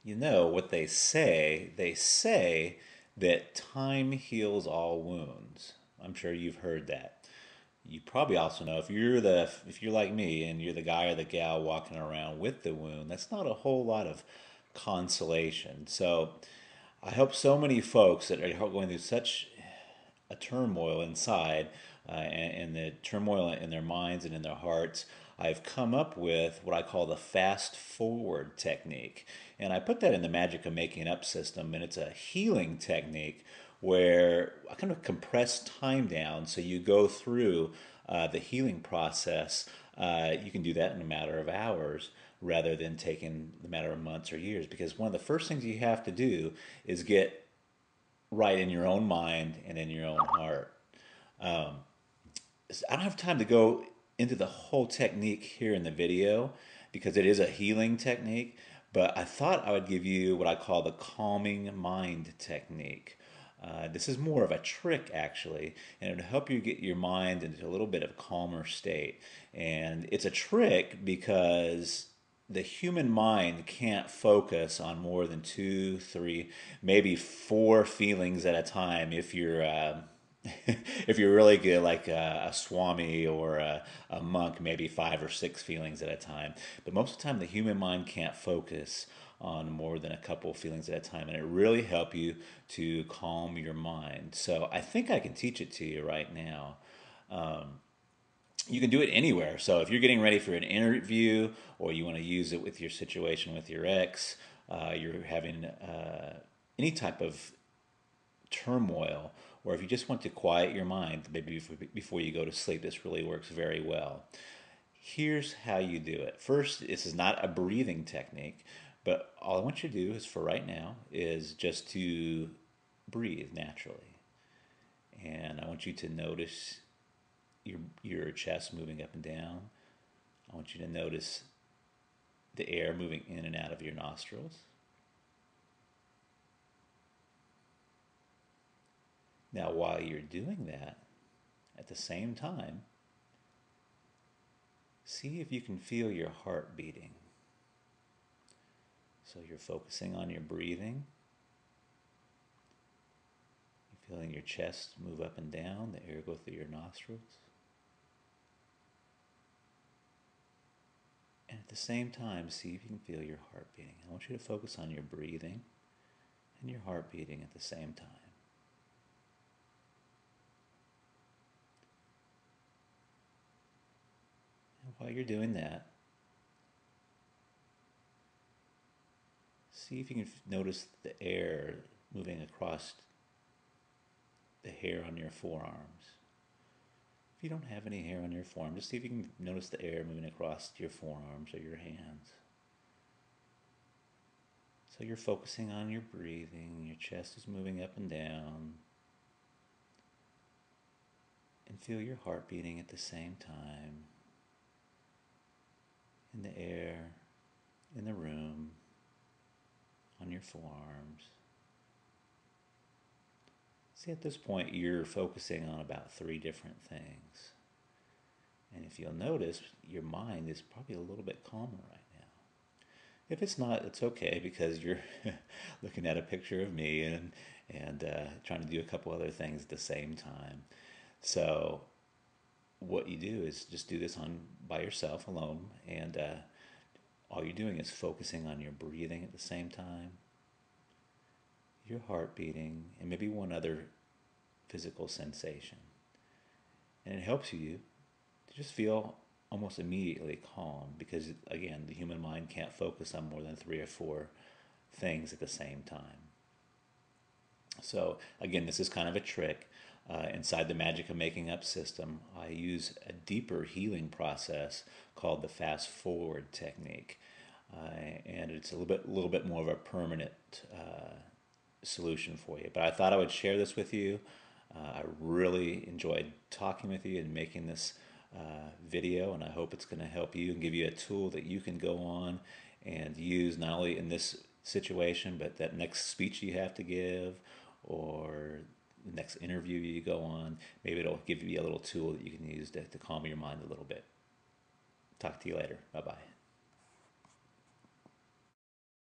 You know what they say that time heals all wounds. I'm sure you've heard that. You probably also know if you're like me and you're the guy or the gal walking around with the wound, that's not a whole lot of consolation. So I hope so many folks that are going through such a turmoil inside and the turmoil in their minds and in their hearts, I've come up with what I call the fast forward technique. And I put that in the Magic of Making Up system, and it's a healing technique where I kind of compress time down so you go through the healing process. You can do that in a matter of hours rather than taking the matter of months or years, because one of the first things you have to do is get right in your own mind and in your own heart. I don't have time to go into the whole technique here in the video because it is a healing technique, but I thought I would give you what I call the calming mind technique. This is more of a trick actually, and it'll help you get your mind into a little bit of a calmer state. And it's a trick because the human mind can't focus on more than two, three, maybe four feelings at a time if you're if you're really good, like a swami or a monk, maybe five or six feelings at a time. But most of the time, the human mind can't focus on more than a couple of feelings at a time, and it really help you to calm your mind. So I think I can teach it to you right now. You can do it anywhere. So if you're getting ready for an interview, or you want to use it with your situation with your ex, you're having any type of turmoil, or if you just want to quiet your mind, maybe before you go to sleep, this really works very well. Here's how you do it. First, this is not a breathing technique, but all I want you to do is for right now is just to breathe naturally. And I want you to notice your chest moving up and down. I want you to notice the air moving in and out of your nostrils. Now, while you're doing that, at the same time, see if you can feel your heart beating. So you're focusing on your breathing. You're feeling your chest move up and down, the air go through your nostrils. And at the same time, see if you can feel your heart beating. I want you to focus on your breathing and your heart beating at the same time. And while you're doing that, see if you can notice the air moving across the hair on your forearms. If you don't have any hair on your forearm, just see if you can notice the air moving across your forearms or your hands. So you're focusing on your breathing, your chest is moving up and down, and feel your heart beating at the same time in the air, in the room, on your forearms. See, at this point, you're focusing on about three different things. And if you'll notice, your mind is probably a little bit calmer right now. If it's not, it's okay because you're looking at a picture of me and trying to do a couple other things at the same time. So what you do is just do this on by yourself alone, and all you're doing is focusing on your breathing at the same time, your heart beating, and maybe one other physical sensation. And it helps you to just feel almost immediately calm because, again, the human mind can't focus on more than three or four things at the same time. So, again, this is kind of a trick. Inside the Magic of Making Up system, I use a deeper healing process called the fast forward technique. And it's a little bit more of a permanent solution for you. But I thought I would share this with you. I really enjoyed talking with you and making this video, and I hope it's going to help you and give you a tool that you can go on and use not only in this situation, but that next speech you have to give or the next interview you go on. Maybe it'll give you a little tool that you can use to calm your mind a little bit. Talk to you later. Bye-bye.